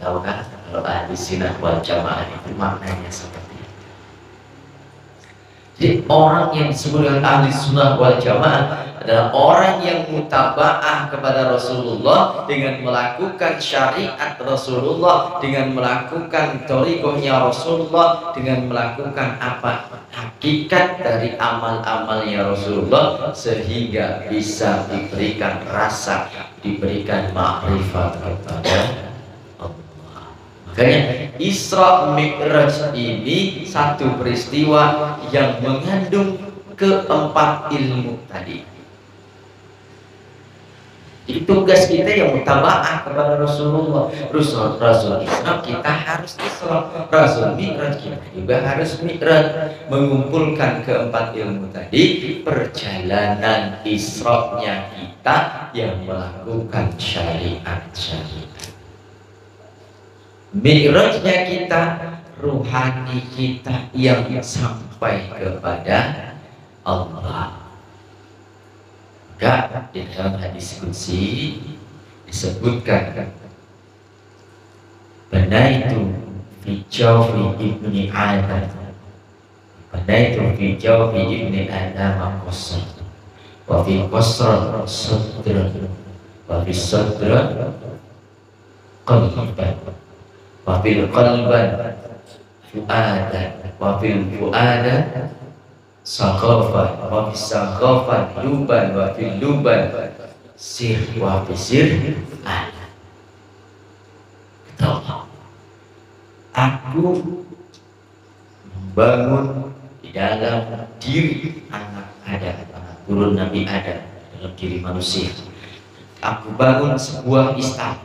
tahu kan kalau ahli sunnah wal jamaah itu maknanya seperti itu. Jadi orang yang disebut dengan ahli sunnah wal jamaah adalah orang yang mutaba'ah kepada Rasulullah dengan melakukan syariat Rasulullah, dengan melakukan thariqahnya Rasulullah, dengan melakukan apa hakikat dari amal-amalnya Rasulullah, sehingga bisa diberikan rasa, diberikan ma'rifat kepada Allah. Makanya Isra Mi'raj ini satu peristiwa yang mengandung keempat ilmu tadi. Jadi tugas kita yang mutaba'ah kepada Rasulullah. Rasul Isra kita harus Isra, Rasul Mi'raj kita juga harus Mi'raj. Mengumpulkan keempat ilmu tadi, perjalanan Isra-nya kita yang melakukan syariat-syariat. Mi'rajnya kita, ruhani kita yang sampai kepada Allah. Maka di dalam hadis qudsi disebutkan, banaitu fi jawfi ibni Adam, banaitu fi jawfi ibni Adam qasr, wa fi qasr sadr, wa fi sadr qalban, wa fil qalban fuadan, wa fil fuadan saqafan, wa fis saqafan luban, wa fil luban sir, wa fis sir ada. Kata Allah, aku membangun di dalam diri anak Adam, anak turun Nabi Adam, dalam diri manusia. Aku bangun sebuah istana,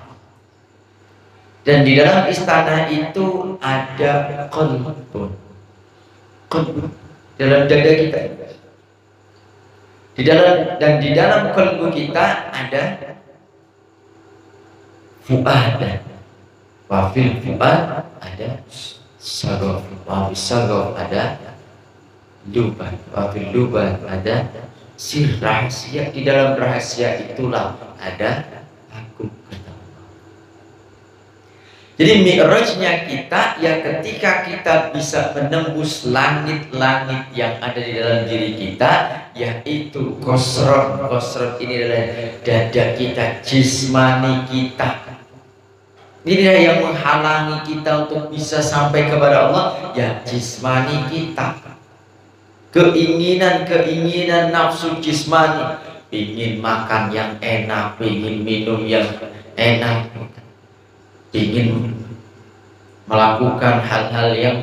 dan di dalam istana itu ada qalbun, dalam dada kita, di dalam qalbu kita ada fuad, wafil fuad ada sagof, wafil sagof ada luban, wafil luban ada sir, rahasia. Di dalam rahasia itulah ada aku. Jadi mi'rajnya kita ya ketika kita bisa menembus langit-langit yang ada di dalam diri kita, yaitu qasrun. Qasrun ini adalah dada kita, jismani kita. Inilah yang menghalangi kita untuk bisa sampai kepada Allah, ya jismani kita. Keinginan nafsu jismani, ingin makan yang enak, ingin minum yang enak, ingin melakukan hal-hal yang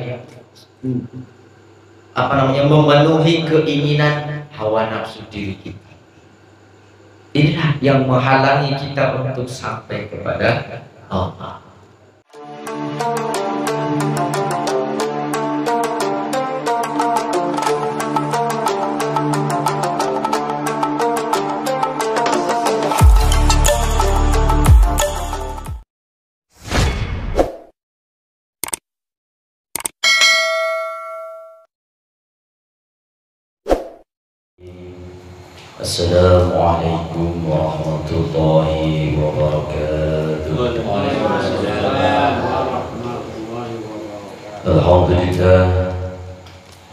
memenuhi keinginan hawa nafsu diri kita. Inilah yang menghalangi kita untuk sampai kepada Allah. Assalamualaikum warahmatullahi wabarakatuh. Alhamdulillah,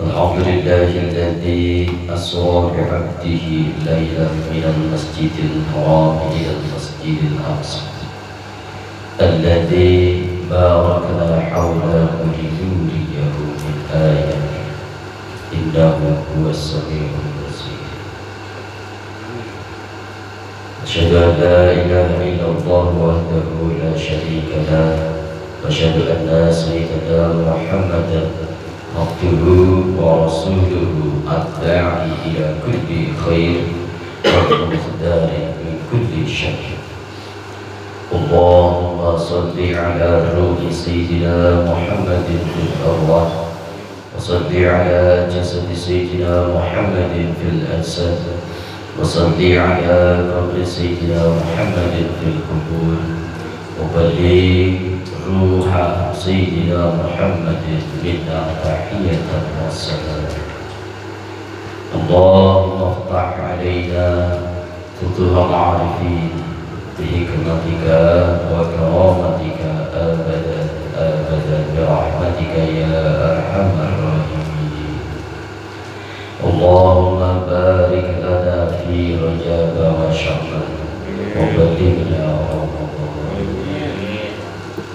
alhamdulillahilladzi asra bi'abdihi laylan minal masjidil haram ilal masjidil aqsa, alladzi barakna hawlahu linuriyahu min ayatihi, innahu huwas sami'ul basir. أشهد أن لا إله إلا الله وحده لا شريك له، وأشهد أن سيدنا محمدا عبده ورسوله الداعي إلى كل خير والمقدار من كل شر. اللهم صل على روح سيدنا محمد في الأرواح، وصل على جسد سيدنا محمد في الأجساد، وصل على قبر سيدنا محمد في القبور، وبلغ روح سيدنا محمد منا تحية والسلام. اللهم افتح علينا فتوح العارفين بحكمتك وكرامتك آبا برحمتك يا أرحم الراحمين. اللهم بارك لنا في رجب وشعبان وبلغنا رمضان.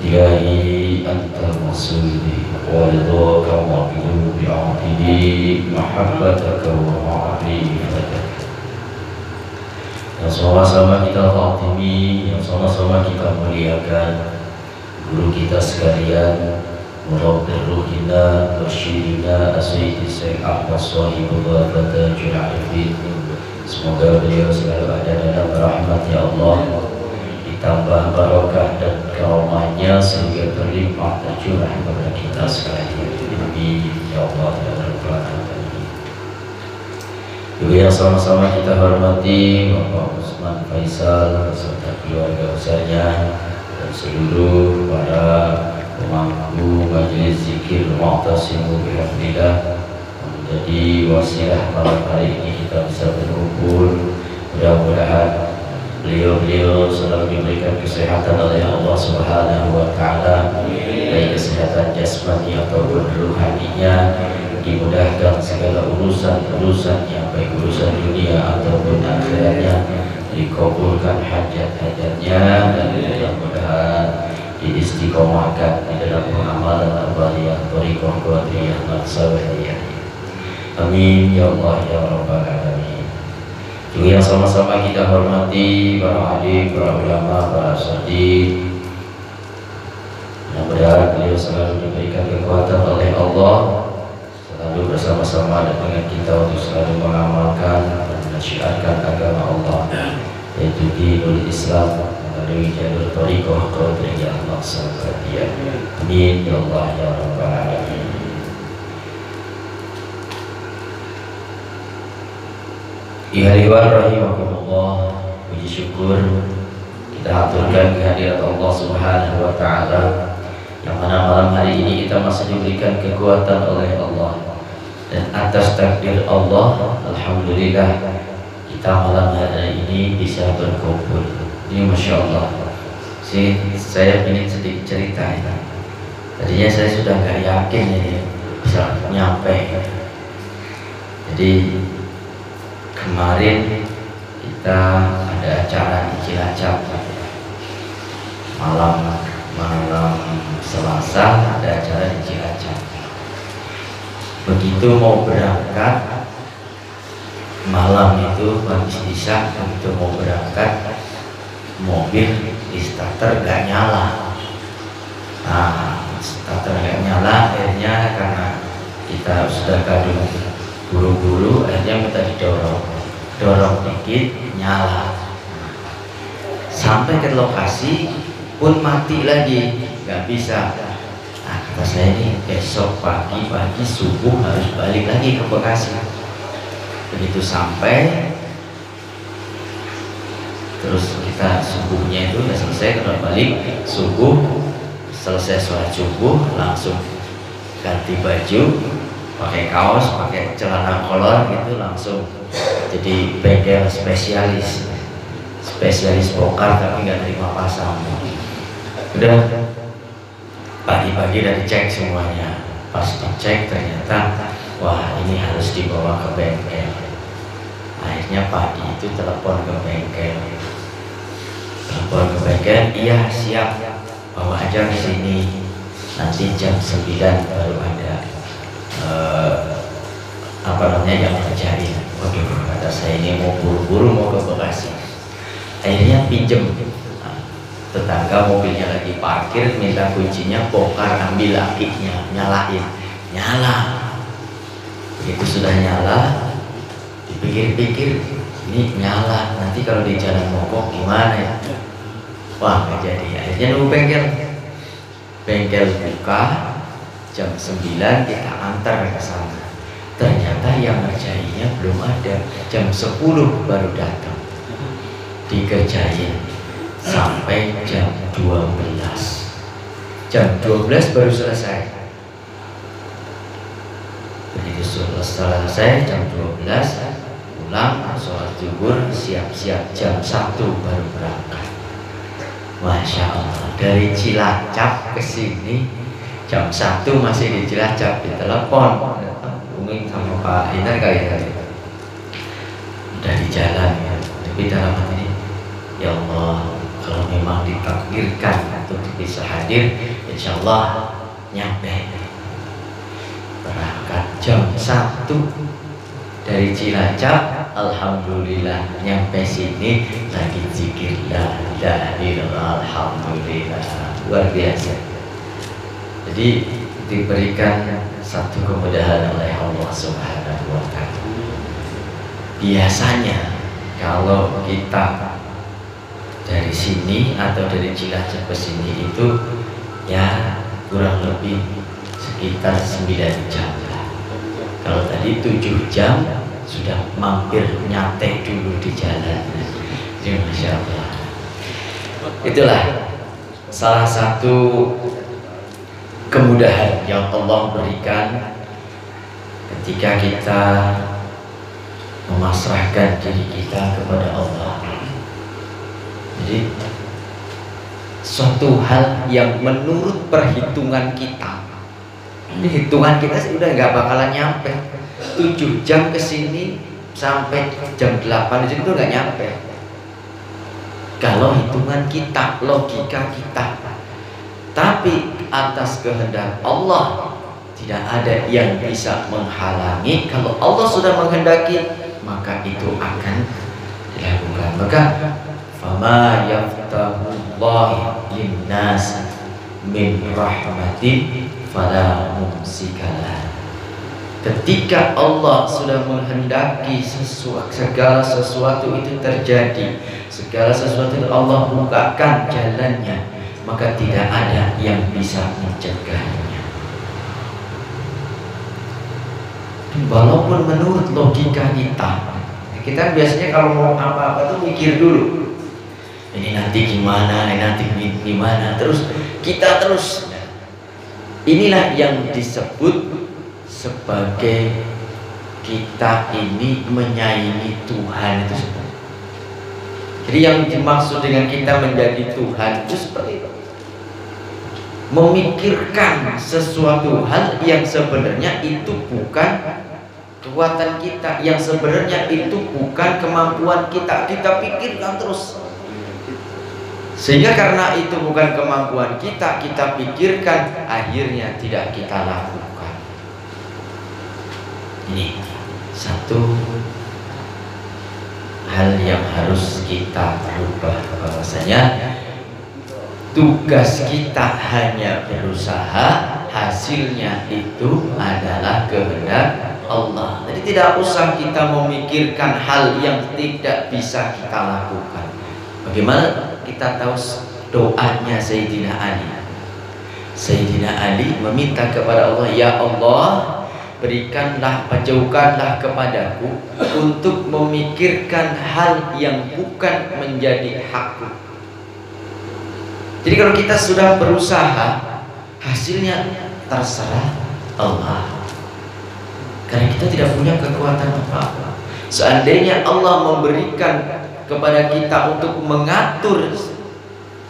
إلهي أنت مقصودي ورضاك مطلوبي عبدي محبتك ومعرفتك. Yang sama-sama kita ta'zimi, yang sama-sama kita muliakan guru kita sekalian, murabbir ruhina, mursyidina, Sayyidi Syekh Ahmad Shahibul Fatajul Arifin. Semoga beliau selalu ada dalam rahmat ya Allah, ditambah barakah dan karamahnya sehingga berlimpah tercurah kepada kita sekalian. Amin ya Allah ya Rabbal Alamin. Juga yang sama-sama kita hormati Bapak Usman Faisal beserta keluarga besarnya dan seluruh para pemangku majelis zikir Mu'tasimu bihamdillah, menjadi wasilah malam hari ini kita bisa berkumpul. Mudah-mudahan beliau selalu diberikan kesehatan oleh Allah Subhanahu wa Ta'ala, baik kesehatan jasmani ataupun rohaninya, dimudahkan segala urusan-urusannya, baik urusan dunia ataupun akhiratnya, dikabulkan hajat-hajatnya, dan mudah-mudahan diistiqomahkan di dalam pengamalan amaliyah thariqah qadiriyah maksawiyah. Amin ya Allah ya Rabbal Alamin. Juga yang sama-sama kita hormati para alim, para ulama, para asatidz. Mudah-mudahan beliau selalu diberikan kekuatan oleh Allah, selalu bersama-sama dengan kita untuk selalu mengamalkan dan menyiarkan agama Allah, yaitu dinul Islam melalui jalur thariqah qadiriyah maksawiyah. Amin ya Allah ya Rabbal Alamin. Ihwal rahimakumullah, puji syukur kita haturkan kehadirat Allah Subhanahu wa Ta'ala, yang mana malam hari ini kita masih diberikan kekuatan oleh Allah, dan atas takdir Allah alhamdulillah kita malam hari ini bisa berkumpul. Ini Masya Allah. Saya ingin sedikit cerita ya. Tadinya saya sudah gak yakin ini bisa nyampe. Jadi kemarin kita ada acara di Cilacap, malam Selasa ada acara di Cilacap. Begitu mau berangkat malam itu habis isya, begitu mau berangkat mobil di starter gak nyala. Nah, starter gak nyala, akhirnya karena kita sudah kadung buru-buru, akhirnya minta dorong dikit nyala. Sampai ke lokasi pun mati lagi, nggak bisa. Nah, kata saya ini besok pagi subuh harus balik lagi ke Bekasi. Begitu sampai, terus kita subuhnya itu udah selesai, kita balik subuh, selesai sholat subuh langsung ganti baju, pakai kaos, pakai celana kolor gitu, langsung jadi bengkel spesialis bongkar tapi nggak terima pasang. Udah pagi-pagi udah dicek semuanya. Pas dicek ternyata wah ini harus dibawa ke bengkel. Akhirnya pagi itu telepon ke bengkel, iya siap, bawa aja ke sini, nanti jam 9 baru ada yang terjadi. Waduh, kata saya ini mau buru-buru mau ke Bekasi. Akhirnya pinjem, tetangga mobilnya lagi parkir, minta kuncinya, bongkar, ambil akinya, nyalain, nyala. Begitu sudah nyala, dipikir-pikir ini nyala, nanti kalau di jalan mogok gimana ya? Wah nggak jadi. Akhirnya nunggu bengkel buka jam 9, kita antar ke sana. Ternyata yang ngerjainnya belum ada, jam 10 baru datang. Dikerjain sampai jam 12. Jam 12 baru selesai. Begitu selesai jam 12, pulang sholat zuhur, siap-siap jam 1 baru berangkat. Masya Allah, dari Cilacap ke sini jam 1 masih di Cilacap, ditelepon hubungin sama Pak Hinar kali ya, udah di jalan ya. Tapi dalam hati ini, ya Allah, kalau memang ditakdirkan untuk bisa hadir, insya Allah nyampe. Berangkat jam 1 dari Cilacap, alhamdulillah nyampe sini lagi zikir la ilaha illallah, alhamdulillah, luar biasa. Jadi diberikan satu kemudahan oleh Allah Subhanahu wa Ta'ala. Biasanya kalau kita dari sini atau dari Cilacap ke sini itu ya kurang lebih sekitar 9 jam lah. Kalau tadi 7 jam sudah mampir nyate dulu di jalan. Jadi Masya Allah. Itulah salah satu kemudahan yang Allah berikan ketika kita memasrahkan diri kita kepada Allah. Jadi suatu hal yang menurut perhitungan kita, ini hitungan kita sudah nggak bakalan nyampe 7 jam ke sini sampai jam 8 itu nggak nyampe. Kalau hitungan kita, logika kita. Tapi atas kehendak Allah tidak ada yang bisa menghalangi. Kalau Allah sudah menghendaki, maka itu akan dilakukan. Maka fama yaftahullahu linnas min rahmatin fala mumsikalah. Ketika Allah sudah menghendaki segala sesuatu itu terjadi, segala sesuatu itu Allah bukakan jalannya, maka tidak ada yang bisa mencegahnya. Walaupun menurut logika kita biasanya kalau mau apa-apa tuh mikir dulu. Ini nanti gimana, ini nanti gimana, terus kita terus. Inilah yang disebut sebagai kita ini menyaingi Tuhan itu seperti. Jadi yang dimaksud dengan kita menjadi Tuhan itu seperti itu. Memikirkan sesuatu hal yang sebenarnya itu bukan kekuatan kita, yang sebenarnya itu bukan kemampuan kita, kita pikirkan terus. Sehingga karena itu bukan kemampuan kita, kita pikirkan, akhirnya tidak kita lakukan. Ini satu hal yang harus kita rubah, bahwasanya tugas kita hanya berusaha, hasilnya itu adalah kehendak Allah. Jadi tidak usah kita memikirkan hal yang tidak bisa kita lakukan. Bagaimana kita tahu doanya Sayyidina Ali? Sayyidina Ali meminta kepada Allah, ya Allah, berikanlah, jauhkanlah kepadaku untuk memikirkan hal yang bukan menjadi hakku. Jadi kalau kita sudah berusaha, hasilnya terserah Allah. Karena kita tidak punya kekuatan apa-apa. Seandainya Allah memberikan kepada kita untuk mengatur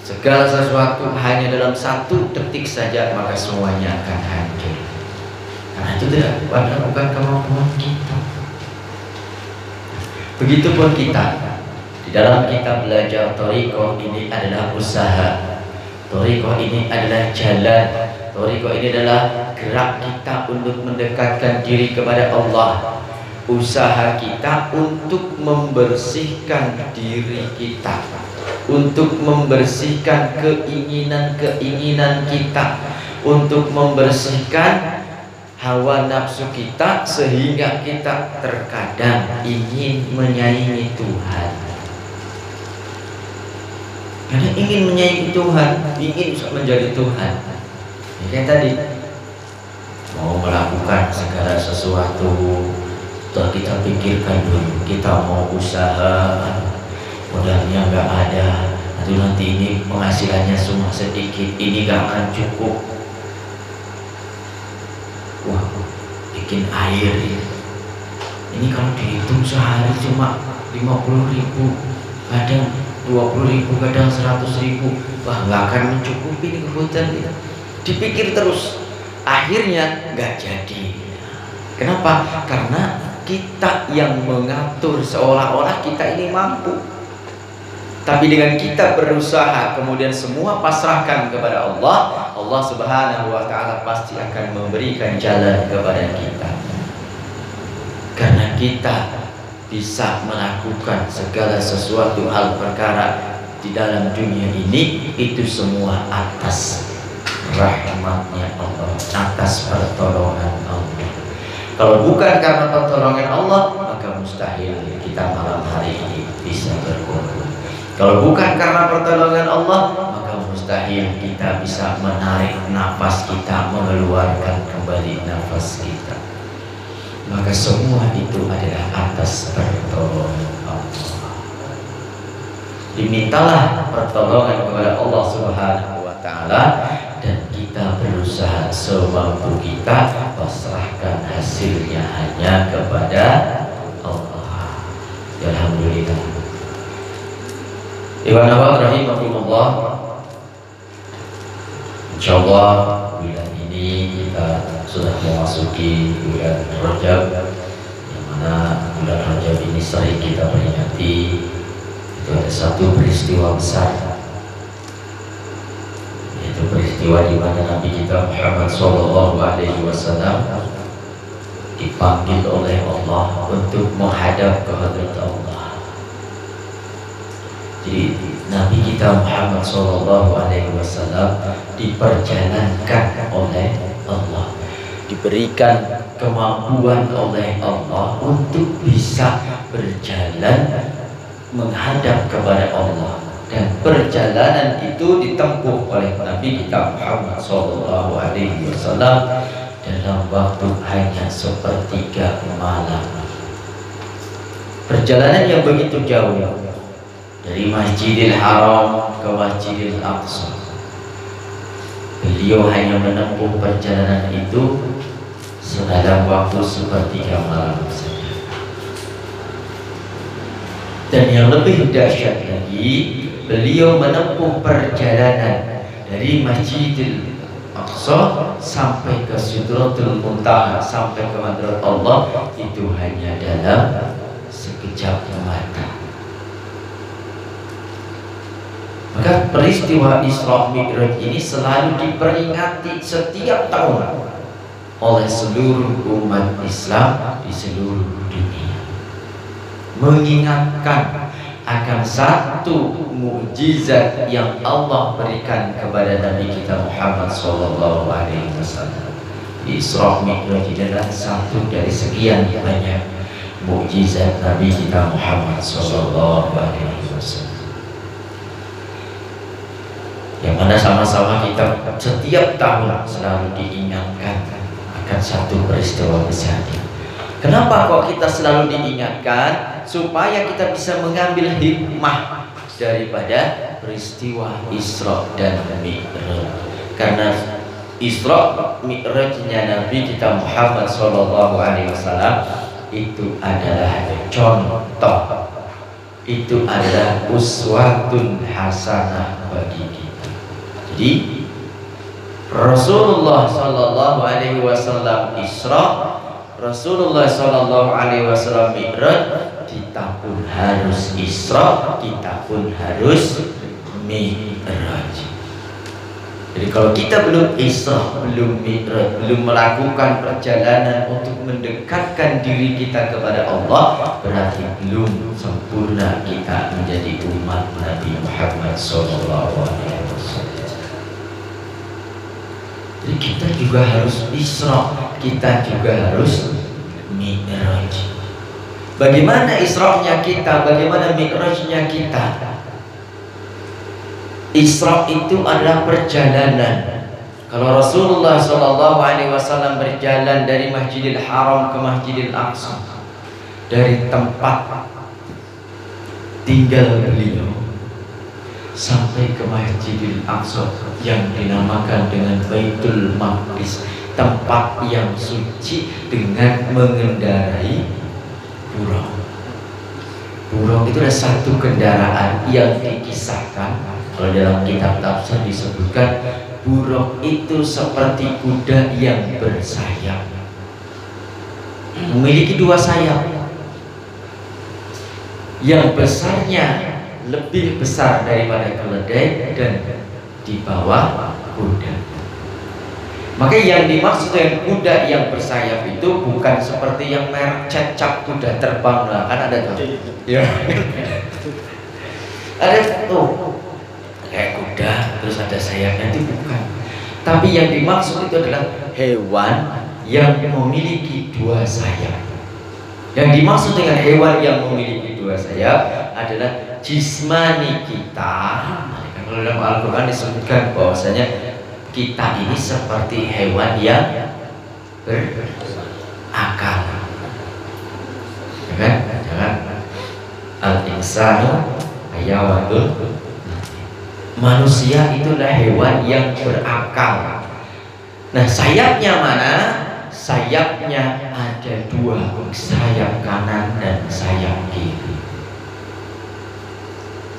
segala sesuatu hanya dalam 1 detik saja, maka semuanya akan hancur. Karena itu tidak bukan kemampuan kita. Begitupun kita di dalam kita belajar thariqah, ini adalah usaha. Thariqah ini adalah jalan. Thariqah ini adalah gerak kita untuk mendekatkan diri kepada Allah. Usaha kita untuk membersihkan diri kita, untuk membersihkan keinginan-keinginan kita, untuk membersihkan hawa nafsu kita, sehingga kita terkadang ingin menyaingi Tuhan. Karena ingin menyaingi Tuhan, ingin menjadi Tuhan. Kayak tadi, mau melakukan segala sesuatu, kita pikirkan dulu, kita mau usaha, modalnya nggak ada, nanti ini penghasilannya cuma sedikit, ini nggak akan cukup. Wah, bikin air ini kalau dihitung sehari cuma 50.000, kadang 20.000, kadang 100.000. Wah, nggak akan mencukupi ini kebutuhan kita. Dipikir terus, akhirnya nggak jadi. Kenapa? Karena kita yang mengatur, seolah-olah kita ini mampu. Tapi dengan kita berusaha kemudian semua pasrahkan kepada Allah, Allah Subhanahu wa taala pasti akan memberikan jalan kepada kita. Karena kita bisa melakukan segala sesuatu hal perkara di dalam dunia ini, itu semua atas rahmatnya Allah, atas pertolongan Allah. Kalau bukan karena pertolongan Allah, maka mustahil kita malam hari ini bisa berkumpul. Kalau bukan karena pertolongan Allah, maka mustahil kita bisa menarik nafas kita, mengeluarkan kembali nafas kita. Maka semua itu adalah atas pertolongan Allah. Dimintalah pertolongan kepada Allah Subhanahu wa taala, dan kita berusaha semampu kita, pasrahkan hasilnya hanya kepada Allah. Alhamdulillah. Iwan Allah rahimahullah. Insyaallah bulan ini kita sudah memasuki bulan Rajab, yang mana bulan Rajab ini sering kita peringati. Itu ada satu peristiwa besar, yaitu peristiwa di mana Nabi kita Muhammad SAW dipanggil oleh Allah untuk menghadap ke hadirat Allah. Jadi Nabi kita Muhammad SAW diperjalankan oleh Allah, diberikan kemampuan oleh Allah untuk bisa berjalan menghadap kepada Allah, dan perjalanan itu ditempuh oleh Nabi kita Muhammad SAW dalam waktu hanya sepertiga malam. Perjalanan yang begitu jauh dari Masjidil Haram ke Masjidil Aqsa. Beliau hanya menempuh perjalanan itu dalam waktu sepertiga malam saja. Dan yang lebih dahsyat lagi, beliau menempuh perjalanan dari Masjidil Aqsa sampai ke Sidratul Muntaha, sampai ke hadirat Allah, itu hanya dalam sekejap mata. Maka peristiwa Isra Mi'raj ini selalu diperingati setiap tahun oleh seluruh umat Islam di seluruh dunia, mengingatkan akan satu mukjizat yang Allah berikan kepada Nabi kita Muhammad SAW. Isra Mi'raj adalah satu dari sekian banyak mukjizat Nabi kita Muhammad SAW, yang mana sama-sama kita setiap tahun selalu diingatkan akan satu peristiwa besar. Kenapa kok kita selalu diingatkan? Supaya kita bisa mengambil hikmah daripada peristiwa Isra dan Mi'raj. Karena Isra Mi'rajnya Nabi kita Muhammad SAW itu adalah contoh, itu adalah uswatun hasanah bagi kita. Jadi Rasulullah SAW Isra, Rasulullah SAW Mi'raj, kita pun harus Isra, kita pun harus Mi'raj. Jadi kalau kita belum Isra, belum Mi'raj, belum melakukan perjalanan untuk mendekatkan diri kita kepada Allah, berarti belum sempurna kita menjadi umat Nabi Muhammad SAW. Jadi kita juga harus Isra, kita juga harus Mi'raj. Bagaimana Isra-nya kita, bagaimana Mi'raj-nya kita? Isra itu adalah perjalanan. Kalau Rasulullah SAW berjalan dari Masjidil Haram ke Masjidil Aqsa, dari tempat tinggal beliau sampai ke Masjidil Aqsa yang dinamakan dengan Baitul Maqdis, tempat yang suci, dengan mengendarai burung. Burung itu adalah satu kendaraan yang dikisahkan, kalau dalam kitab tafsir disebutkan buruk itu seperti kuda yang bersayap, memiliki dua sayap, yang besarnya lebih besar daripada keledai dan di bawah kuda. Maka yang dimaksud dengan kuda yang bersayap itu bukan seperti yang merek cecap kuda terbang, lah kan ada tuh. Ya. Ada tuh kayak kuda terus ada sayapnya, itu bukan. Tapi yang dimaksud itu adalah hewan yang memiliki dua sayap. Yang dimaksud dengan hewan yang memiliki dua sayap adalah jismani kita. Kalau dalam Al-Quran disebutkan bahwasanya kita ini seperti hewan yang berakal, jangan al-insanu hayawanun. Manusia itulah hewan yang berakal. Nah, sayapnya mana? Sayapnya ada dua, sayap kanan dan sayap kiri.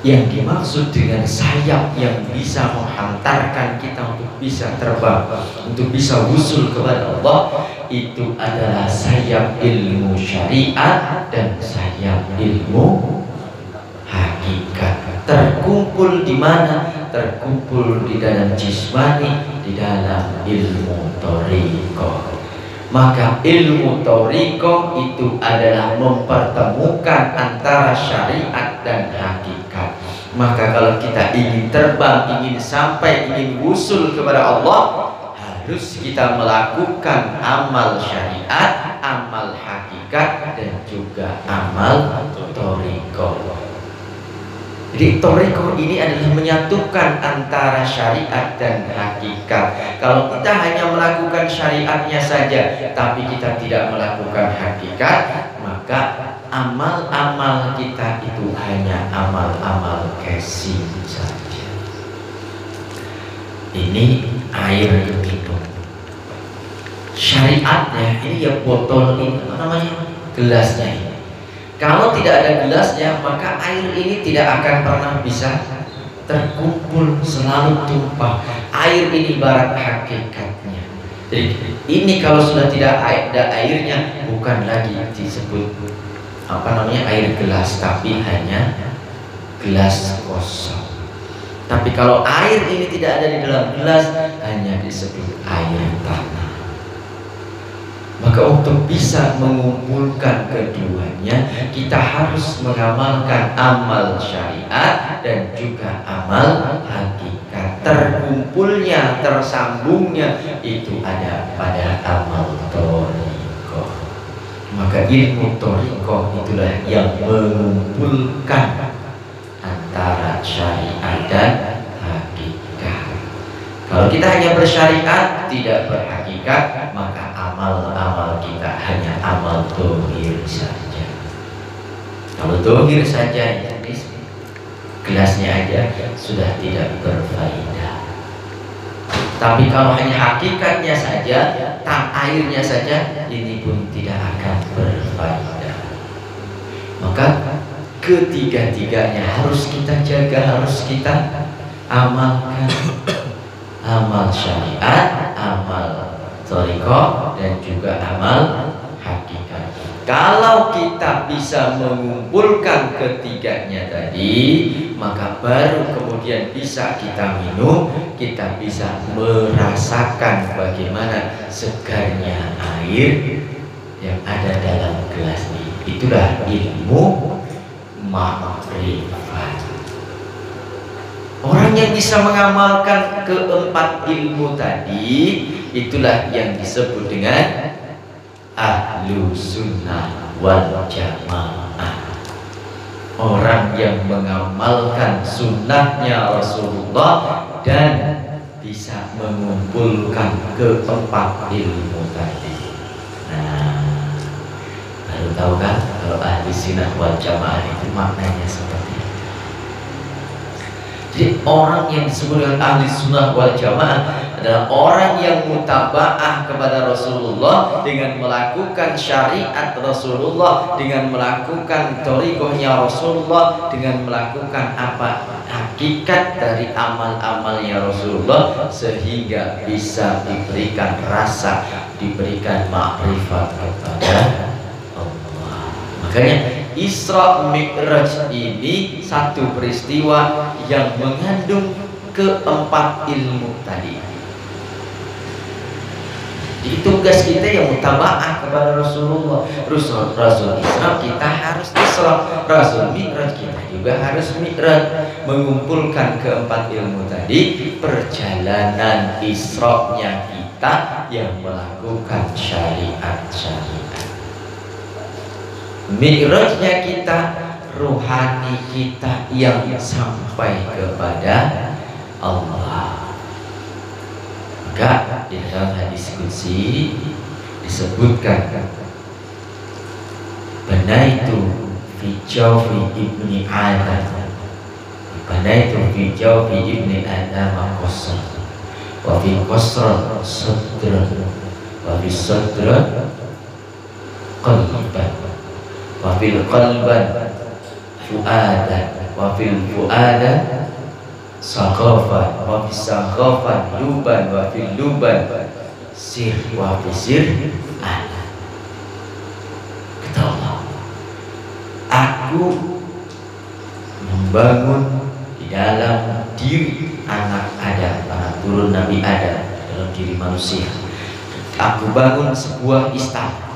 Yang dimaksud dengan sayap yang bisa menghantarkan kita untuk bisa terbang, untuk bisa wusul kepada Allah, itu adalah sayap ilmu syariat dan sayap ilmu hakikat. Terkumpul di mana? Terkumpul di dalam jismani, di dalam ilmu thariqah. Maka ilmu thariqah itu adalah mempertemukan antara syariat dan hakikat. Maka kalau kita ingin terbang, ingin sampai, ingin wusul kepada Allah, harus kita melakukan amal syariat, amal hakikat, dan juga amal thariqah. Jadi thariqah ini adalah menyatukan antara syariat dan hakikat. Kalau kita hanya melakukan syariatnya saja, tapi kita tidak melakukan hakikat, maka amal-amal kita itu hanya amal-amal casing saja. Ini air minum. Syariatnya ini ya botol ini, apa namanya, gelasnya ini. Kalau tidak ada gelasnya, maka air ini tidak akan pernah bisa terkumpul, selalu tumpah. Air ini ibarat hakikatnya. Jadi ini kalau sudah tidak ada airnya, bukan lagi disebut air gelas, tapi hanya gelas kosong. Tapi kalau air ini tidak ada di dalam gelas, hanya disebut air tanah. Maka untuk bisa mengumpulkan keduanya, kita harus mengamalkan amal syariat dan juga amal hakikat. Terkumpulnya, tersambungnya itu ada pada amal thariqah. Maka ilmu thariqah itulah yang mengumpulkan antara syariat dan hakikat. Kalau kita hanya bersyariat tidak berhakikat, maka amal-amal kita hanya amal zahir saja. Kalau zahir saja, jadi gelasnya aja sudah tidak berfaedah. Tapi kalau hanya hakikatnya saja, airnya saja, ini pun tidak akan berfaedah. Maka ketiga-tiganya harus kita jaga, harus kita amalkan. Amal syariat, amal thariqah, dan juga amal hakikat. Kalau kita bisa mengumpulkan ketiganya tadi, maka baru kemudian bisa kita minum, kita bisa merasakan bagaimana segarnya air yang ada dalam gelas ini. Itulah ilmu ma'rifat. Orang yang bisa mengamalkan keempat ilmu tadi, itulah yang disebut dengan ahlu sunnah wal jamaah. Orang yang mengamalkan sunnahnya Rasulullah dan bisa mengumpulkan keempat ilmu tadi. Nah, baru tahu kan kalau ahlu sunnah wal jamaah itu maknanya seperti itu. Jadi orang yang disebut dengan ahli sunnah wal jamaah adalah orang yang mutaba'ah kepada Rasulullah dengan melakukan syariat Rasulullah, dengan melakukan thariqahnya Rasulullah, dengan melakukan apa hakikat dari amal-amalnya Rasulullah sehingga bisa diberikan rasa, diberikan makrifat kepada Allah. Makanya Isra Mi'raj ini satu peristiwa yang mengandung keempat ilmu tadi. Jadi tugas kita yang mutaba'ah kepada Rasulullah. Rasul Isra kita harus Isra, Rasul Mi'raj kita juga harus Mi'raj. Mengumpulkan keempat ilmu tadi, perjalanan Isra-nya kita yang melakukan syariat-syariat. Mi'rajnya kita, ruhani kita yang sampai kepada Allah. Maka di dalam hadis qudsi disebutkan, banaitu fi jawfi ibni Adam, banaitu fi jawfi ibni Adam qasr, wa fi qasr sadr, wa fi sadr qalban, wa fil qalban fuadan, wa fil fuadan saghafan, wa fis saghafan luban, wa fil luban sir, wa fi sir ana. Kata Allah, aku membangun di dalam diri anak Adam, anak turun Nabi Adam, dalam diri manusia. Aku bangun sebuah istana,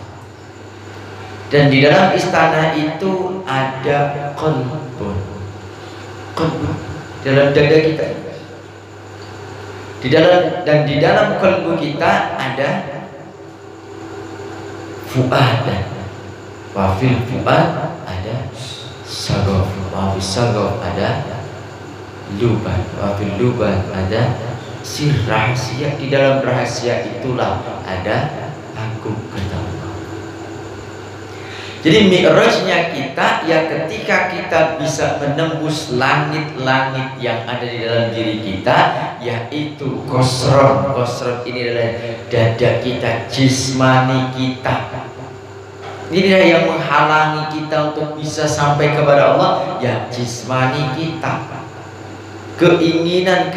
dan di dalam istana itu ada qalbun, dalam dada kita, di dalam qalbu kita ada fuadan, wa fil fuad ada saghaf, wa fil saghaf ada luban, wa fil luban ada sir, rahasia. Di dalam rahasia itulah ada aku, kata Allah. Jadi mi'rajnya kita ya ketika kita bisa menembus langit-langit yang ada di dalam diri kita, yaitu qasron. Qasron ini adalah dada kita, jismani kita. Inilah yang menghalangi kita untuk bisa sampai kepada Allah, ya jismani kita. Keinginan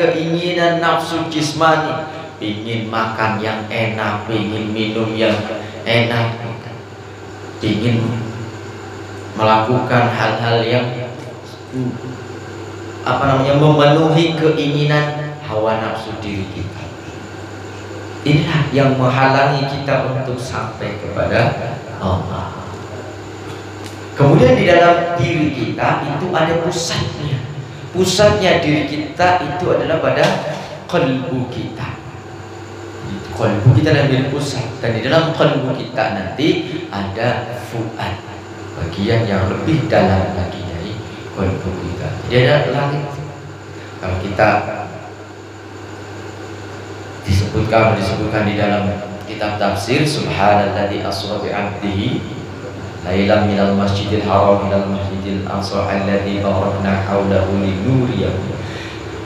nafsu jismani, ingin makan yang enak, ingin minum yang enak, ingin melakukan hal-hal yang memenuhi keinginan hawa nafsu diri kita. Inilah yang menghalangi kita untuk sampai kepada Allah. Kemudian di dalam diri kita itu ada pusatnya. Pusatnya diri kita itu adalah pada qalbu kita. Qalbu kita adalah pusat, dan di dalam qalbu kita nanti ada fuad, bagian yang lebih dalam lagi dari qalbu kita. Jadi ada langit. Kalau kita disebutkan di dalam kitab tafsir, subhanalladzi asra bi 'abdihi lailan minal masjidil haram minal masjidil aqsa alladzi barakna haulahu linuriyahu.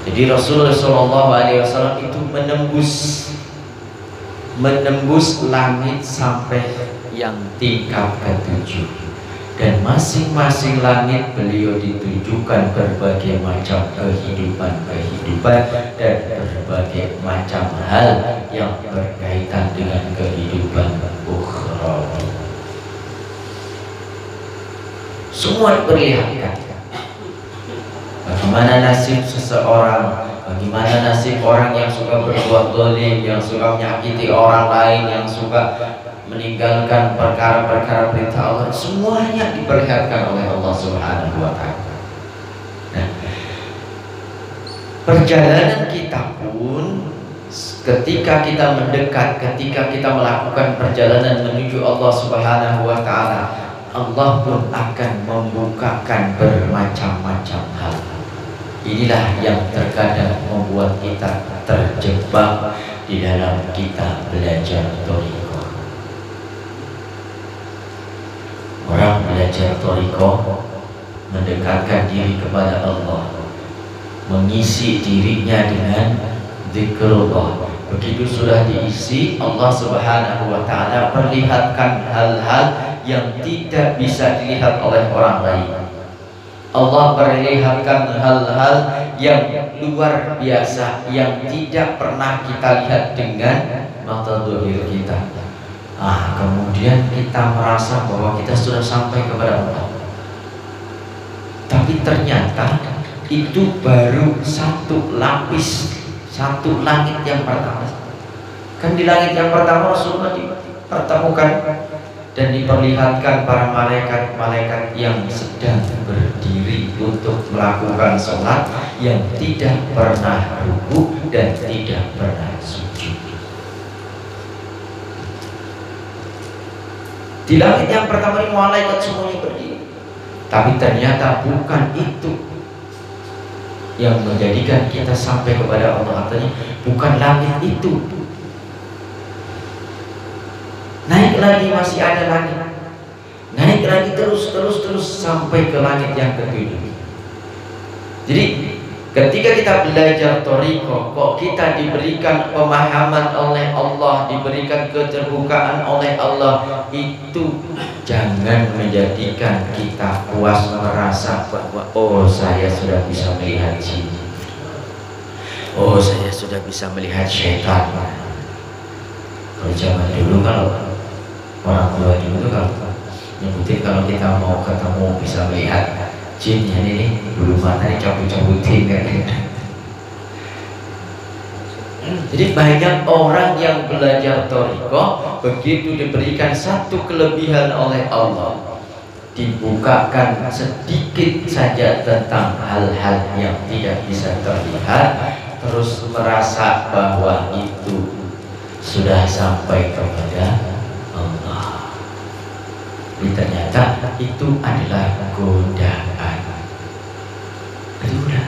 Jadi Rasulullah SAW itu menembus langit sampai yang tingkat ke-7, dan masing-masing langit beliau ditujukan berbagai macam kehidupan dan berbagai macam hal yang berkaitan dengan kehidupan ukhrawi. Semua diperlihatkan. Bagaimana nasib seseorang, bagaimana nasib orang yang suka berbuat zalim, yang suka menyakiti orang lain, yang suka meninggalkan perkara-perkara perintah Allah. Semuanya diperlihatkan oleh Allah Subhanahu wa Ta'ala. Nah, perjalanan kita pun ketika kita mendekat, ketika kita melakukan perjalanan menuju Allah Subhanahu wa Ta'ala, Allah pun akan membukakan bermacam-macam hal. Inilah yang terkadang membuat kita terjebak di dalam kita belajar thariqah. Orang belajar thariqah mendekatkan diri kepada Allah, mengisi dirinya dengan zikrullah. Begitu sudah diisi, Allah Subhanahu wa Ta'ala perlihatkan hal-hal yang tidak bisa dilihat oleh orang lain. Allah perlihatkan hal-hal yang luar biasa yang tidak pernah kita lihat dengan mata zahir kita. Kemudian kita merasa bahwa kita sudah sampai kepada Allah, tapi ternyata itu baru satu lapis, satu langit yang pertama. Kan di langit yang pertama Rasulullah dipertemukan dan diperlihatkan para malaikat-malaikat yang sedang berdiri untuk melakukan sholat, yang tidak pernah rukuk dan tidak pernah sujud. Di langit yang pertama ini malaikat semuanya berdiri, tapi ternyata bukan itu yang menjadikan kita sampai kepada Allah. Artinya bukan langit itu. Naik lagi, masih ada langit. Naik lagi terus sampai ke langit yang ketujuh. Jadi ketika kita belajar thariqah, kok kita diberikan pemahaman oleh Allah, diberikan keterbukaan oleh Allah, itu jangan menjadikan kita puas merasa bahwa oh saya sudah bisa melihat jin, oh saya sudah bisa melihat syaitan. Kalau zaman dulu, kalau orang tua dulu kalau nyebutin kalau kita mau ketemu bisa melihat jin, ya ini bulu mata dicabut-cabutin kan. Jadi banyak orang yang belajar thariqah, begitu diberikan satu kelebihan oleh Allah, dibukakan sedikit saja tentang hal-hal yang tidak bisa terlihat, terus merasa bahwa itu sudah sampai kepada Allah. Ternyata itu adalah godaan. Jadi udah,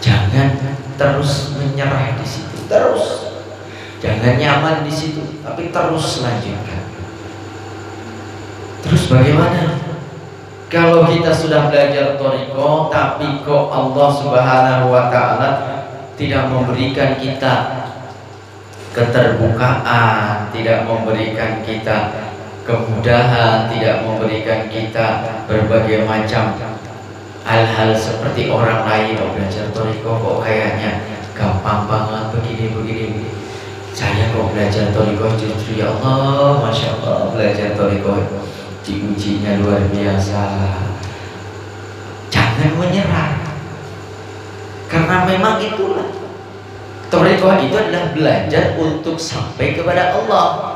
jangan terus menyerah di situ, terus jangan nyaman di situ, tapi terus lanjutkan. Terus bagaimana kalau kita sudah belajar thariqah, tapi kok Allah Subhanahu wa Ta'ala tidak memberikan kita keterbukaan, tidak memberikan kita kemudahan, tidak memberikan kita berbagai macam hal-hal seperti orang lain? Oh, belajar thariqah kok kayaknya gampang banget, begini. Saya kok belajar thariqah justru ya Allah, Masya Allah, belajar thariqah diujinya luar biasa. Jangan menyerah, karena memang itulah thariqah itu adalah belajar untuk sampai kepada Allah.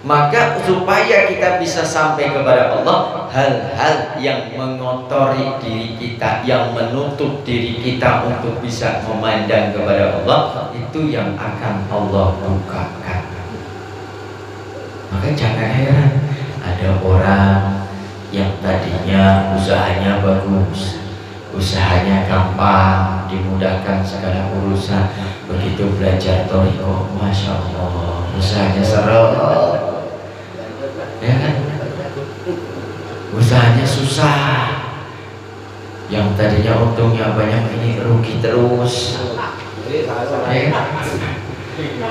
Maka supaya kita bisa sampai kepada Allah, hal-hal yang mengotori diri kita, yang menutup diri kita untuk bisa memandang kepada Allah, itu yang akan Allah bukakan. Maka jangan heran ada orang yang tadinya usahanya bagus, usahanya gampang, dimudahkan segala urusan, begitu belajar thariqah, Masya Allah, usahanya seru. Ya kan? Usahanya susah, yang tadinya untungnya banyak ini rugi terus. Ya kan?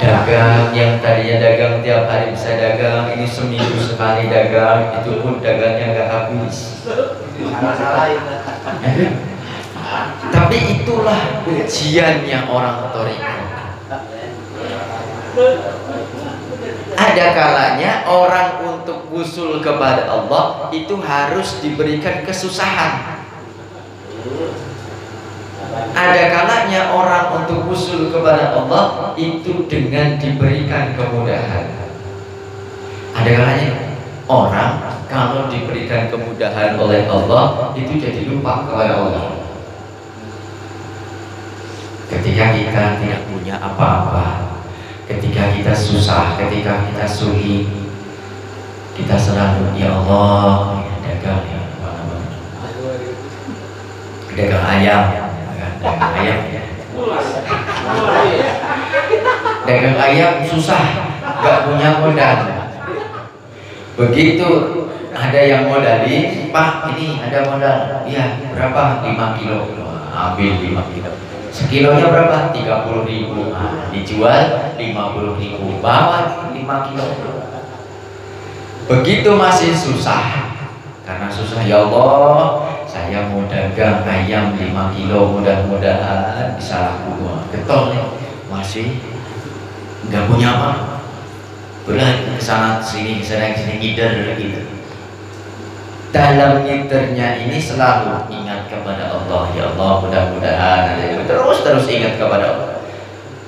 Dagang, yang tadinya dagang tiap hari bisa dagang, ini seminggu sekali dagang, itu pun dagangnya nggak habis. Ya kan? Tapi itulah ujiannya orang thariqah. Ada kalanya orang untuk usul kepada Allah itu harus diberikan kesusahan. Ada kalanya orang untuk usul kepada Allah itu dengan diberikan kemudahan. Ada kalanya orang kalau diberikan kemudahan oleh Allah itu jadi lupa kepada Allah. Ketika kita tidak punya apa-apa, ketika kita susah, ketika kita sulit, kita selalu ya Allah, dagang ya, dagang ayam, dagang ayam susah, gak punya modal. Begitu ada yang modalin, Pak ini ada modal, iya berapa? 5 kilo, ambil 5 kilo. Sekilonya berapa? 30.000. Dijual 50.000. Bawa 5 kilo. Begitu masih susah, karena susah ya Allah, saya mau dagang ayam 5 kilo, mudah-mudahan bisa laku. Getol nih, masih nggak punya apa, berat kesana sini ngider gitu. Dalam ngidernya ini selalu ingat kepada Allah. Ya Allah, mudah-mudahan ada yang terus ingat kepada Allah.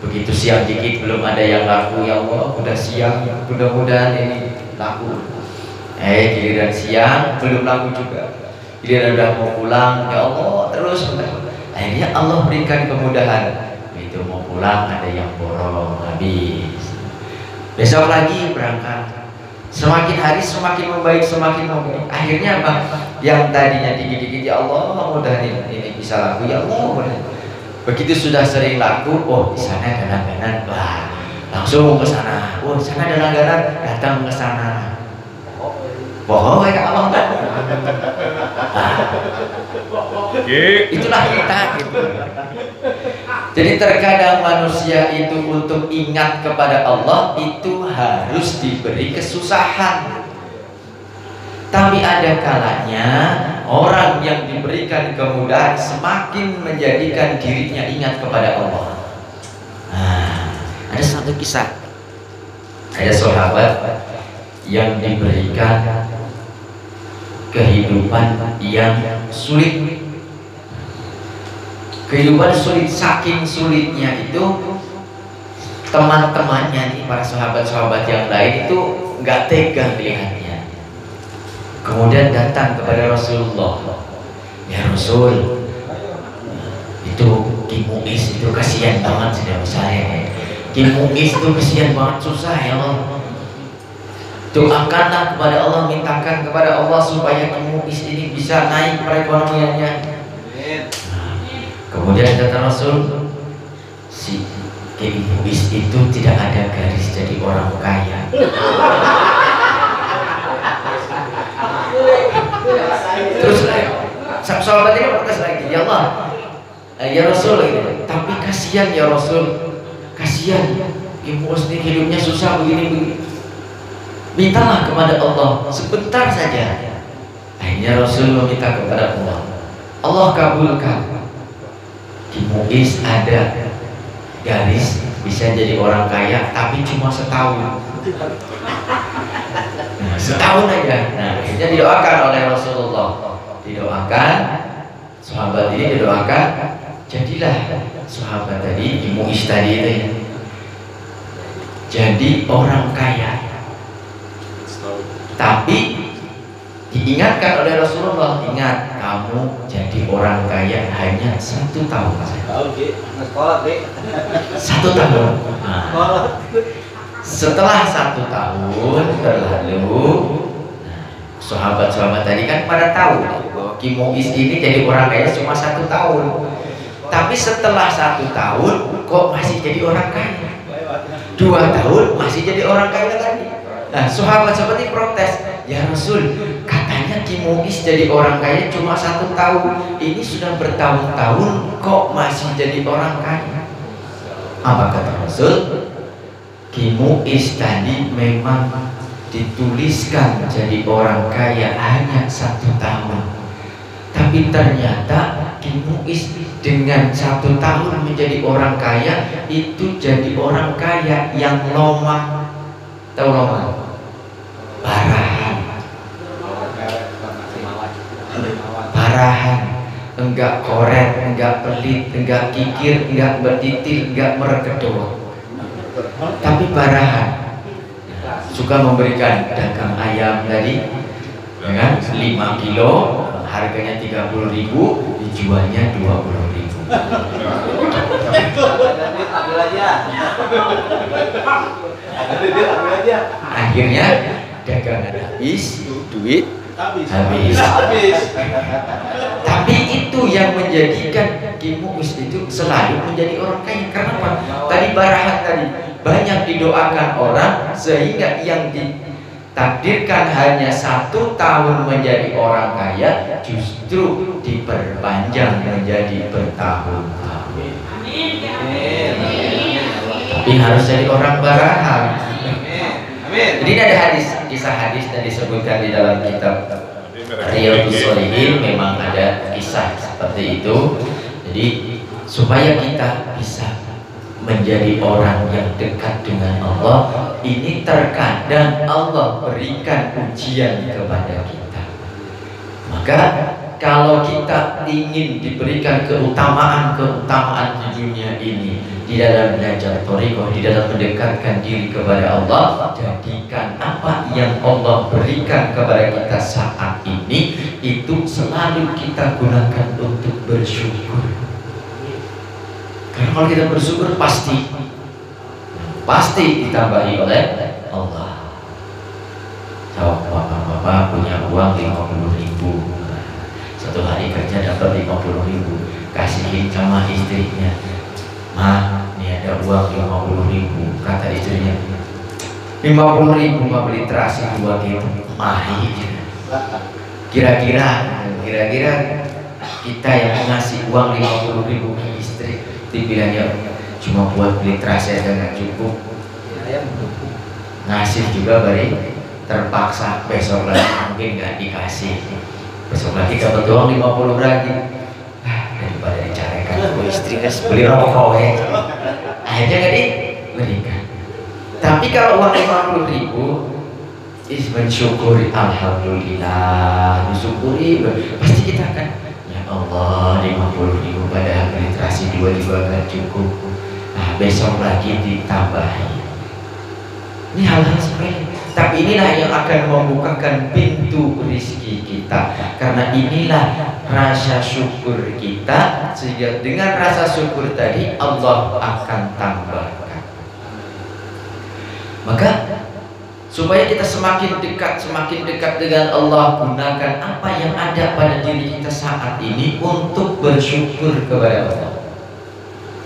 Begitu siang dikit belum ada yang laku, ya Allah udah siang, mudah-mudahan ini laku. Giliran siang belum laku juga, giliran udah mau pulang, ya Allah terus. Akhirnya Allah berikan kemudahan. Begitu mau pulang ada yang borong, habis. Besok lagi berangkat. Semakin hari semakin membaik, semakin membaik. Akhirnya apa? Yang tadinya dikit-dikit, ya Allah mudah ini bisa laku, ya Allah mudah. Begitu sudah sering laku, oh di sana ada langganan, wah langsung ke sana. Oh di sana ada langganan, datang ke sana. Bohong kayak Allah kan? Itulah kita gitu. Jadi terkadang manusia itu untuk ingat kepada Allah itu harus diberi kesusahan. Tapi ada kalanya orang yang diberikan kemudahan semakin menjadikan dirinya ingat kepada Allah. Ada satu kisah, ada sahabat yang diberikan kehidupan yang sulit. Kehidupan sulit, saking sulitnya itu teman-temannya nih, para sahabat-sahabat yang lain itu nggak tega melihatnya. Kemudian datang kepada Rasulullah, ya Rasul, itu Ki Mu'is itu kasihan banget sama saya. Ki Mu'is itu kasihan banget, susah ya Allah. Doakanlah kepada Allah, mintakan kepada Allah supaya Ki Mu'is ini bisa naik perekonomiannya. Kemudian kata Rasul, si Ki Mu'is itu tidak ada garis jadi orang kaya. Terus sahabat ini protes lagi, ya Allah, ya Rasul, tapi kasihan ya Rasul, kasihan Ki Mu'is ini hidupnya susah begini. Mintalah kepada Allah sebentar saja. Akhirnya Rasul meminta kepada Allah, Allah kabulkan. Ki Mu'is ada garis bisa jadi orang kaya, tapi cuma setahun. Setahun aja. Nah, akhirnya didoakan oleh Rasulullah. Didoakan, sahabat ini didoakan, jadilah sahabat tadi, Ki Mu'is tadi itu ya, jadi orang kaya. Tapi diingatkan oleh Rasulullah, ingat kamu jadi orang kaya hanya 1 tahun saja. 1 tahun. Setelah 1 tahun berlalu, sahabat-sahabat tadi kan pada tahu bahwa Ki Mu'is ini jadi orang kaya cuma 1 tahun. Tapi setelah 1 tahun kok masih jadi orang kaya. 2 tahun masih jadi orang kaya lagi. Nah, sahabat-sahabat ini protes, ya Rasul, katanya Ki Mu'is jadi orang kaya cuma 1 tahun. Ini sudah bertahun-tahun kok masih jadi orang kaya. Apa kata Rasul? Ki Mu'is tadi memang dituliskan jadi orang kaya hanya 1 tahun. Tapi ternyata Ki Mu'is dengan 1 tahun menjadi orang kaya itu jadi orang kaya yang lomah. Tahu lomah? Parahan, enggak koret, enggak pelit, enggak kikir, enggak bertitil, enggak merekedot, tapi parahan. Suka memberikan dagang ayam tadi dengan 5 kilo, harganya 30.000, dijualnya 20.000. Akhirnya dagangan habis, duit habis. Tapi itu yang menjadikan Ki Mu'is itu selalu menjadi orang kaya. Kenapa? Tadi barahan tadi banyak didoakan orang sehingga yang ditakdirkan hanya 1 tahun menjadi orang kaya justru diperpanjang menjadi bertahun-tahun. Tapi harus jadi orang barahan. Jadi ada hadis, kisah hadis yang disebutkan di dalam kitab Riyadhus Shalihin memang ada kisah seperti itu. Jadi supaya kita bisa menjadi orang yang dekat dengan Allah, ini terkadang Allah berikan ujian kepada kita. Maka kalau kita ingin diberikan keutamaan di dunia ini, di dalam belajar thariqah, di dalam mendekatkan diri kepada Allah, jadikan apa yang Allah berikan kepada kita saat ini itu selalu kita gunakan untuk bersyukur. Karena kalau kita bersyukur pasti ditambahi oleh Allah. Kalau bapak-bapak punya uang 50.000, satu hari kerja dapat 50.000, kasihin sama istrinya, "Ma, ini ada uang 50.000." Kata istrinya, 50.000 mah beli terasi 2 kilo. Kira-kira kita yang ngasih uang 50.000 ke istri, dibilangnya cuma buat beli terasi aja nggak cukup, ngasih juga bari terpaksa, besok lagi mungkin nggak dikasih, besok lagi dapat uang 50 lagi, daripada dicarekan ke istri kan beli rokok ya, akhirnya nggak diberikan. Tapi kalau uang 50.000 mensyukuri, alhamdulillah, disyukuri, pasti kita akan, ya Allah 50.000 padahal literasi 2 juga nggak cukup, besok lagi ditambahi. Ini hal-hal sepele, tapi inilah yang akan membukakan pintu rezeki kita. Karena inilah rasa syukur kita, sehingga dengan rasa syukur tadi Allah akan tambahkan. Maka supaya kita semakin dekat dengan Allah, gunakan apa yang ada pada diri kita saat ini untuk bersyukur kepada Allah.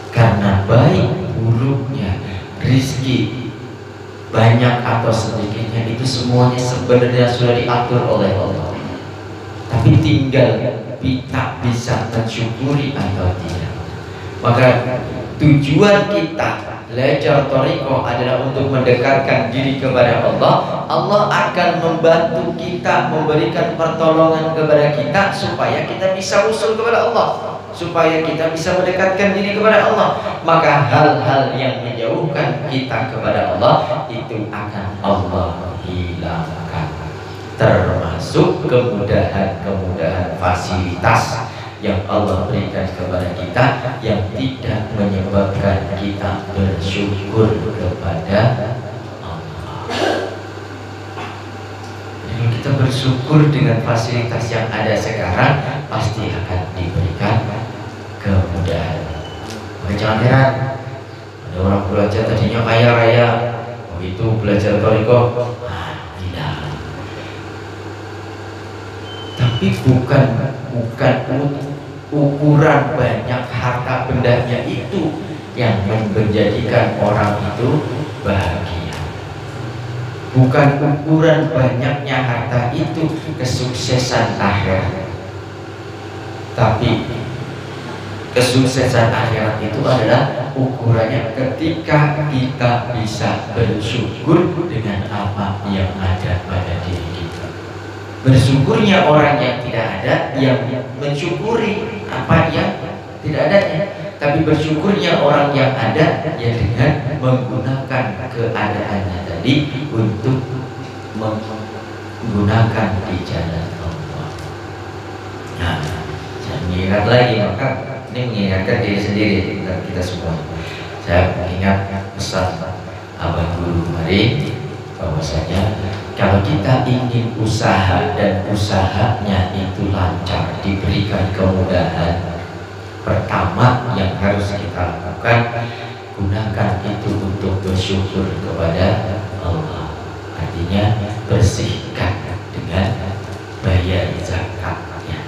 Karena baik buruknya rezeki, banyak atau sedikitnya, itu semuanya sebenarnya sudah diatur oleh Allah. Tapi tinggal kita bisa mensyukuri atau tidak. Maka tujuan kita belajar thariqah adalah untuk mendekatkan diri kepada Allah. Allah akan membantu kita, memberikan pertolongan kepada kita supaya kita bisa usul kepada Allah, supaya kita bisa mendekatkan diri kepada Allah. Maka hal-hal yang menjauhkan kita kepada Allah itu akan Allah hilangkan, termasuk kemudahan fasilitas yang Allah berikan kepada kita yang tidak menyebabkan kita bersyukur kepada Allah. Kalau kita bersyukur dengan fasilitas yang ada sekarang, pasti akan diberikan kemudahan. Maka jangan heran ada orang belajar tadinya kaya raya, itu belajar thariqah, tidak. Tapi bukan ukuran banyak harta bendanya itu yang menjadikan orang itu bahagia. Bukan ukuran banyaknya harta itu kesuksesan akhirat. Tapi kesuksesan akhirat itu adalah ukurannya ketika kita bisa bersyukur dengan apa yang ada pada diri kita. Bersyukurnya orang yang tidak ada, yang mensyukuri apa yang tidak adanya. Tapi bersyukurnya orang yang ada, ya dengan menggunakan keadaannya tadi untuk menggunakan di jalan Allah. Nah, saya mengingat lagi, maka ini mengingatkan diri sendiri dan kita semua. Saya mengingat pesan abang guru kemarin, bahwasanya kalau kita ingin usaha dan usahanya itu lancar, diberikan kemudahan, pertama yang harus kita lakukan, gunakan itu untuk bersyukur kepada Allah. Artinya bersihkan dengan bayar zakatnya.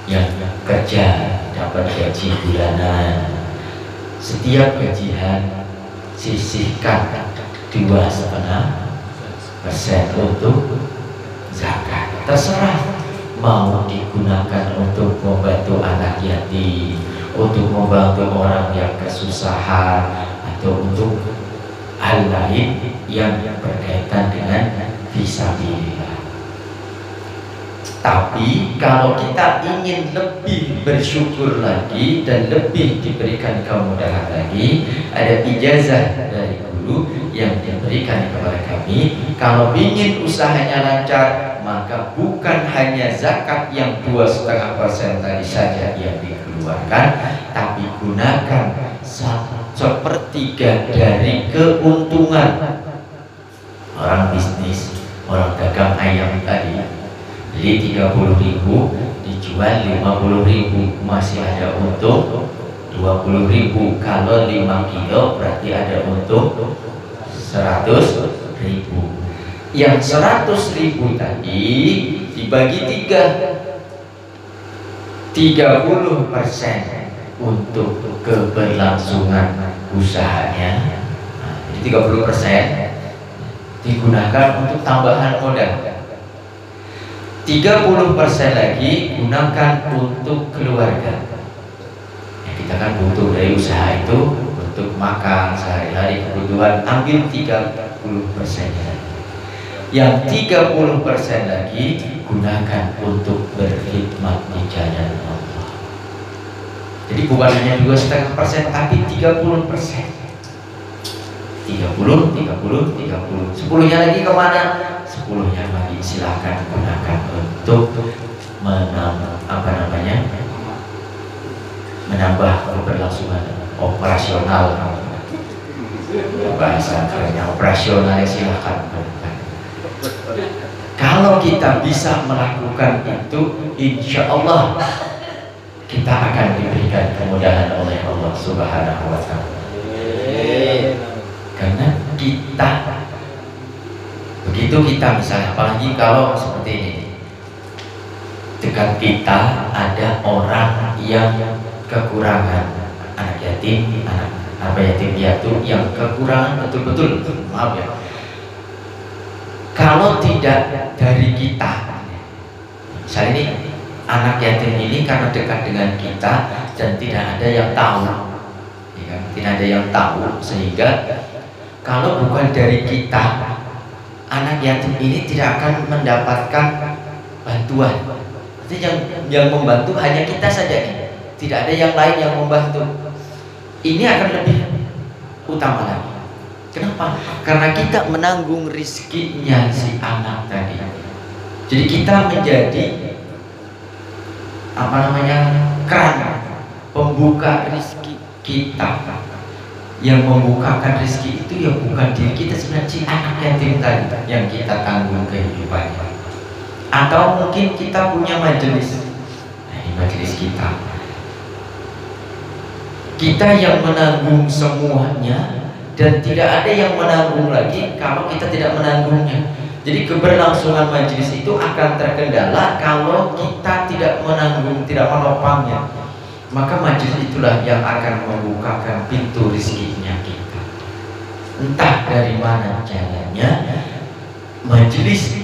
Yang kerja dapat gaji bulanan, setiap gajian sisihkan 2,5% untuk zakat. Terserah mau digunakan untuk membantu anak yatim, untuk membantu orang yang kesusahan, atau untuk hal lain yang berkaitan dengan fisabilillah. Tapi kalau kita ingin lebih bersyukur lagi dan lebih diberikan kemudahan lagi, ada ijazah dari guru yang diberikan kepada kami. Kalau ingin usahanya lancar, maka bukan hanya zakat yang 2,5% tadi saja yang dikeluarkan, tapi gunakan 1/3 dari keuntungan. Orang bisnis, orang dagang ayam tadi beli 30.000, dijual 50.000, masih ada untung 20.000. Kalau 5 kilo berarti ada untung 100.000. Yang 100.000 tadi dibagi 30% untuk keberlangsungan usahanya. Nah, jadi 30% digunakan untuk tambahan modal. 30% lagi gunakan untuk keluarga. Ya, kita kan butuh dari usaha itu untuk makan sehari-hari kebutuhan, ambil 30% lagi. Yang 30% lagi gunakan untuk berkhidmat di jalan Allah. Jadi bukan hanya 2,5%, tapi 30%. 30. 10-nya lagi kemana? 10-nya lagi silakan gunakan untuk menambah keberlangsungan operasional. Bahasa kerennya operasional, silakan gunakan. Kalau kita bisa melakukan itu, insya Allah kita akan diberikan kemudahan oleh Allah Subhanahu wa Ta'ala. Karena kita begitu, kita misalnya, apalagi kalau seperti ini, dekat kita ada orang yang kekurangan, anak yatim, yatim piatu yang kekurangan betul-betul, maaf ya. Kalau tidak dari kita, misalnya ini anak yatim ini karena dekat dengan kita dan tidak ada yang tahu, ya kan? Tidak ada yang tahu, sehingga kalau bukan dari kita, anak yatim ini tidak akan mendapatkan bantuan. Jadi yang membantu hanya kita saja nih. Tidak ada yang lain yang membantu. Ini akan lebih utama lagi. Kenapa? Karena kita menanggung rizkinya si anak tadi. Jadi kita menjadi keran pembuka rizki kita. Yang membukakan rezeki itu ya bukan diri kita, sebenarnya si anak yatim tadi yang kita tanggung kehidupannya. Atau mungkin kita punya majelis, nah ini majelis kita yang menanggung semuanya, dan tidak ada yang menanggung lagi kalau kita tidak menanggungnya. Jadi keberlangsungan majelis itu akan terkendala kalau kita tidak menanggung, tidak menopangnya. Maka majelis itulah yang akan membukakan pintu rezekinya kita. Entah dari mana jalannya, majelis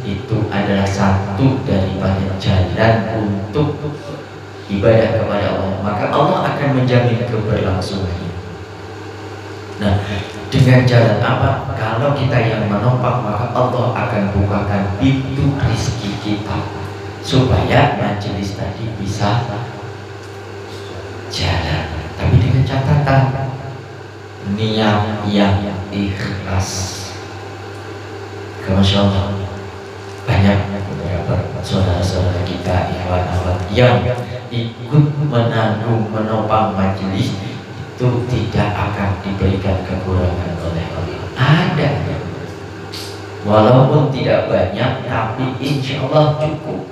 itu adalah satu daripada jalan untuk ibadah kepada Allah. Maka Allah akan menjamin keberlangsungannya. Nah, dengan jalan apa? Kalau kita yang menopang, maka Allah akan bukakan pintu rezeki kita, supaya majelis tadi bisa jalan, tapi dengan catatan niat yang ikhlas. Masya Allah, banyak beberapa saudara-saudara kita, ikhwan-ikhwan yang ikut menanggung, menopang majelis itu tidak akan diberikan kekurangan oleh Allah. Ada, walaupun tidak banyak, tapi insya Allah cukup.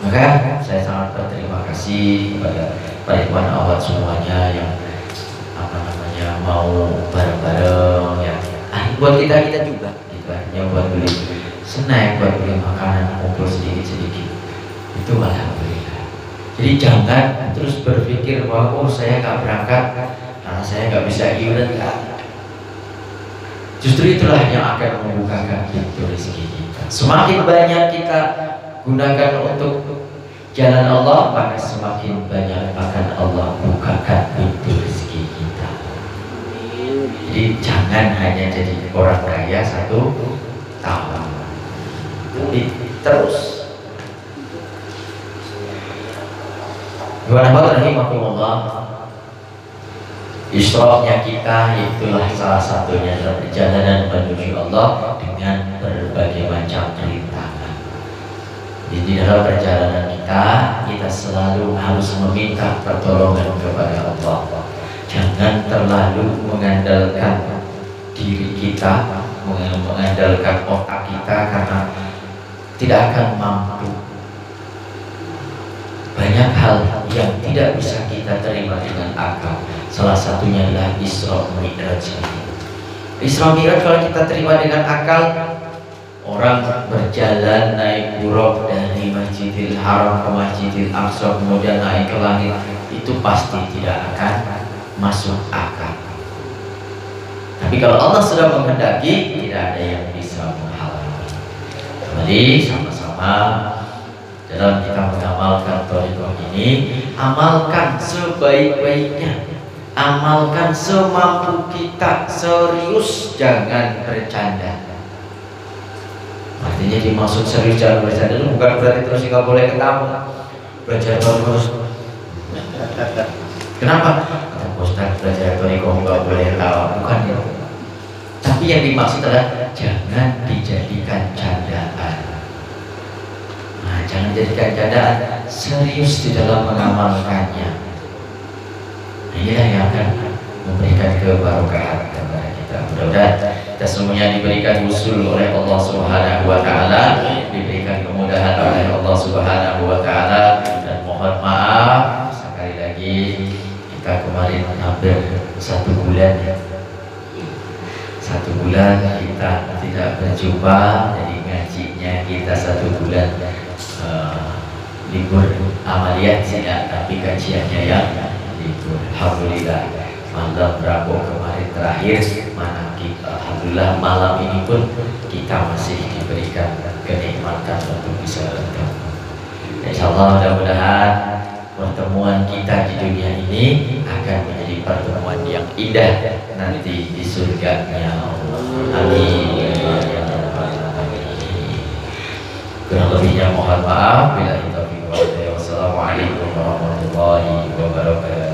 Maka saya sangat berterima kasih kepada para ikhwan awat semuanya yang mau bareng-bareng ya. Buat kita juga gitu, yang buat beli snack, buat beli makanan, kumpul sedikit-sedikit. Itu alhamdulillah. Jadi jangan terus berpikir bahwa saya nggak berangkat karena saya nggak bisa iuran. Justru itulah yang akan membukakan pintu rezeki kita. Semakin banyak kita gunakan untuk jalan Allah, maka semakin banyak akan Allah bukakan pintu rezeki kita. Jadi jangan hanya jadi orang kaya 1 tahun. terus. Gimana rahimahumullah, Isra-nya kita itulah salah satunya dalam perjalanan menuju Allah dengan berbagai macam rintangan. Di dalam perjalanan kita selalu harus meminta pertolongan kepada Allah. Jangan terlalu mengandalkan diri kita, mengandalkan otak kita, karena tidak akan mampu. Banyak hal yang tidak bisa kita terima dengan akal. Salah satunya adalah Isra Mi'raj. Isra Mi'raj kalau kita terima dengan akal, orang berjalan naik buruk dari Masjidil Haram ke Masjidil Aqsa kemudian naik ke langit, itu pasti tidak akan masuk akal. Tapi kalau Allah sudah menghendaki, tidak ada yang bisa menghalangi. Jadi sama-sama dalam kita mengamalkan thariqah ini, amalkan sebaik-baiknya, amalkan semampu kita, serius, jangan bercanda. Artinya dimaksud serius jangan bercanda itu bukan berarti terus nggak boleh ketawa, belajar terus. Kenapa? Kata Ustaz, belajar thariqah nggak boleh ketawa, bukan ya. Tapi yang dimaksud adalah jangan dijadikan candaan. Nah, jangan jadikan candaan, serius di dalam mengamalkannya. Nah, inilah yang akan memberikan keberkahan kepada kita. Mudah-mudahan kita semuanya diberikan usul oleh Allah Subhanahu wa Ta'ala, diberikan kemudahan oleh Allah Subhanahu wa Ta'ala, dan mohon maaf sekali lagi kita kemarin hampir 1 bulan ya. 1 bulan kita tidak berjumpa, jadi ngajinya kita 1 bulan libur amaliyat tidak, tapi kajiannya yang libur. Alhamdulillah malam Rabu kemarin terakhir mana kita, alhamdulillah malam ini pun kita masih diberikan kenikmatan untuk bisa bertemu. Insyaallah mudah-mudahan pertemuan kita di dunia ini akan menjadi pertemuan yang indah nanti di surganya Allah. Amin. Kurang lebihnya mohon maaf. Bila kita wassalamualaikum warahmatullahi wabarakatuh.